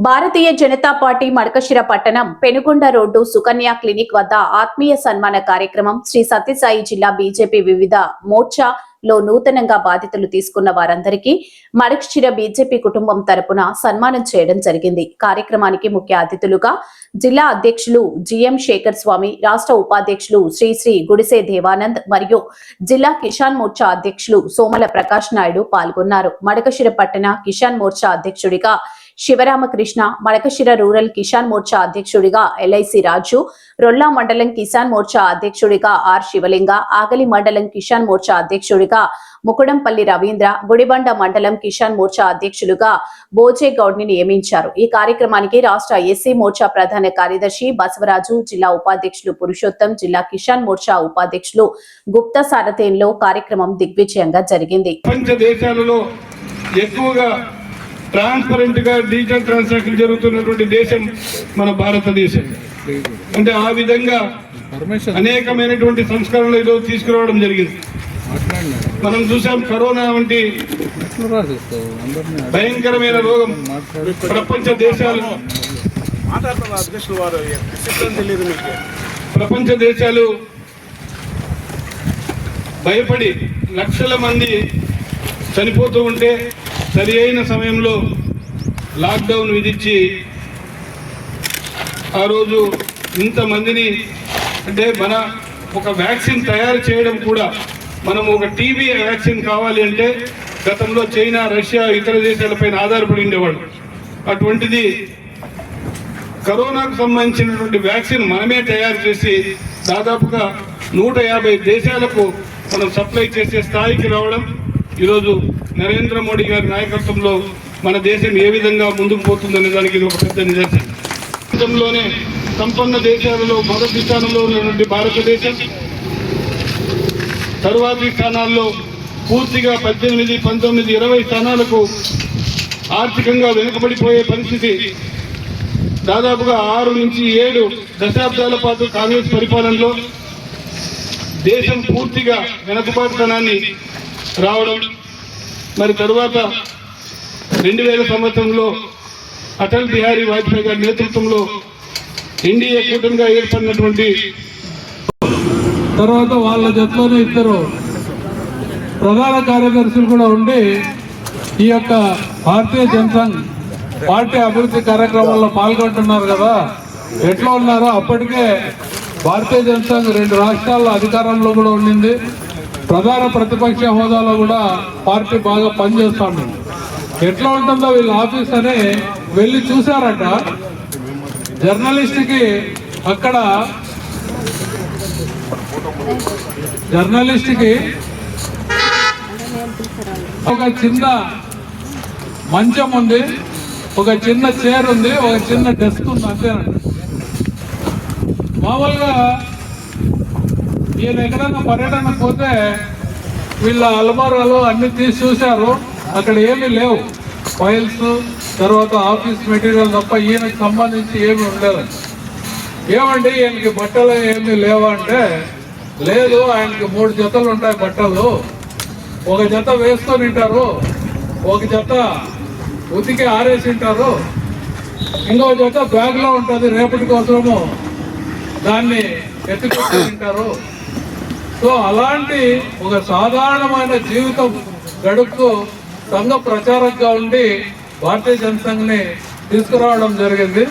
Bharatiya Janata party Madakasira పట్టణం Penugonda road Sukanya clinic వద్ద ఆత్మీయ సన్మాన కార్యక్రమం శ్రీ సత్యసాయి జిల్లా బీజేపీ వివిధ మోర్చాలో నూతనంగా బాధ్యతలు తీసుకున్న వారందరికీ మడకశిర బీజేపీ కుటుంబం తరపున సన్మానం చేయడం జరిగింది. కార్యక్రమానికి ముఖ్య అతిథులుగా జిల్లా అధ్యక్షులు జిఎం శేఖర్ స్వామి, రాష్ట్ర ఉపాధ్యక్షులు శ్రీ గుడిసే దేవానంద్ మరియు జిల్లా కిసాన్ మోర్చా అధ్యక్షులు సోమల ప్రకాష్ నాయుడు పాల్గొన్నారు. మడకశిర పట్టణ కిసాన్ మోర్చా అధ్యక్షుడిగా శివరామకృష్ణ, మడకశిర రూరల్ కిసాన్ మోర్చా అధ్యక్షుడిగా ఎల్ఐసి రాజు, రొల్లా మండలం కిసాన్ మోర్చా అధ్యక్షుడిగా ఆర్ శివలింగ, ఆగలి మండలం కిసాన్ మోర్చా అధ్యక్షుడిగా ముకుడంపల్లి రవీంద్ర, గుడిబండ మండలం కిసాన్ మోర్చా అధ్యక్షులుగా బోజే గౌడ్ని నియమించారు. ఈ కార్యక్రమానికి రాష్ట్ర ఎస్సీ మోర్చా ప్రధాన కార్యదర్శి బసవరాజు, జిల్లా ఉపాధ్యక్షులు పురుషోత్తం, జిల్లా కిసాన్ మోర్చా ఉపాధ్యక్షులు గుప్తా సారథ్యంలో కార్యక్రమం దిగ్విజయంగా జరిగింది. ట్రాన్స్పరెంట్ గా డిజిటల్ ట్రాన్సాక్షన్ జరుగుతున్నటువంటి దేశం మన భారతదేశం. అంటే ఆ విధంగా అనేకమైనటువంటి సంస్కరణలు ఈరోజు తీసుకురావడం జరిగింది. మనం చూసాం, కరోనా వంటి భయంకరమైన రోగం ప్రపంచ దేశాలు భయపడి లక్షల మంది చనిపోతూ ఉంటే సరి అయిన సమయంలో లాక్డౌన్ విధించి ఆ రోజు ఇంతమందిని, అంటే మన ఒక వ్యాక్సిన్ తయారు చేయడం కూడా, మనం ఒక టీబీ వ్యాక్సిన్ కావాలి అంటే గతంలో చైనా, రష్యా, ఇతర దేశాలపైన ఆధారపడి ఉండేవాళ్ళు. అటువంటిది కరోనాకు సంబంధించినటువంటి వ్యాక్సిన్ మనమే తయారు చేసి దాదాపుగా 150 దేశాలకు మనం సప్లై చేసే స్థాయికి రావడం ఈరోజు నరేంద్ర మోడీ గారి నాయకత్వంలో మన దేశం ఏ విధంగా ముందుకు పోతుందనే దానికి ఇది ఒక పెద్ద నిదర్శనం. దేశంలోనే సంపన్న దేశాలలో మొదటి స్థానంలో ఉన్నటువంటి భారతదేశం తరువాతి స్థానాల్లో పూర్తిగా 18, 19, 20 స్థానాలకు ఆర్థికంగా వెనుకబడిపోయే పరిస్థితి. దాదాపుగా 6 నుంచి 7 దశాబ్దాల పాటు కాంగ్రెస్ పరిపాలనలో దేశం పూర్తిగా వెనుకబాటుతనాన్ని రావడం, మరి తరువాత 2000 సంవత్సరంలో అటల్ బిహారీ వాజ్పేయి గారి నేతృత్వంలో ఎన్డీఏ కూటమిగా ఏర్పడినటువంటి తర్వాత వాళ్ళ జట్లోనే 2 ప్రధాన కార్యదర్శులు కూడా ఉండి ఈ యొక్క భారతీయ జనసంఘ్ పార్టీ అభివృద్ధి కార్యక్రమాల్లో పాల్గొంటున్నారు కదా. ఎట్లా ఉన్నారో అప్పటికే భారతీయ జనసంఘ్ 2 రాష్ట్రాల్లో అధికారంలో కూడా ఉండింది. ప్రధాన ప్రతిపక్ష హోదాలో కూడా పార్టీ బాగా పనిచేస్తాడు. ఎట్లా ఉంటుందో వీళ్ళ ఆఫీస్ అని వెళ్ళి చూసారట. జర్నలిస్ట్కి ఒక చిన్న మంచం ఉంది, ఒక చిన్న చైర్ ఉంది, ఒక చిన్న డెస్క్ ఉంది, అంతేనండి. మామూలుగా ఈయన ఎక్కడైనా పర్యటన పోతే వీళ్ళ అల్మారాలు అన్ని తీసి చూశారు, అక్కడ ఏమీ లేవు. ఫైల్స్, తర్వాత ఆఫీస్ మెటీరియల్ తప్ప ఈయనకు సంబంధించి ఏమి ఉండదు. ఏమండి ఈయనకి బట్టలు ఏమీ లేవా అంటే, లేదు, ఆయనకి 3 జతలు ఉంటాయి బట్టలు. ఒక జత వేసుకొని ఉంటారు, ఒక జత ఉతికి ఆరేసి ఉంటారు, ఇంకో జత బ్యాగ్లో ఉంటుంది, రేపటి కోసము దాన్ని ఎత్తుకొని ఉంటారు. సో అలాంటి ఒక సాధారణమైన జీవితం గడుపుతూ సంఘ ప్రచారంగా ఉండి భారతీయ జనసంఘ్ని తీసుకురావడం జరిగింది.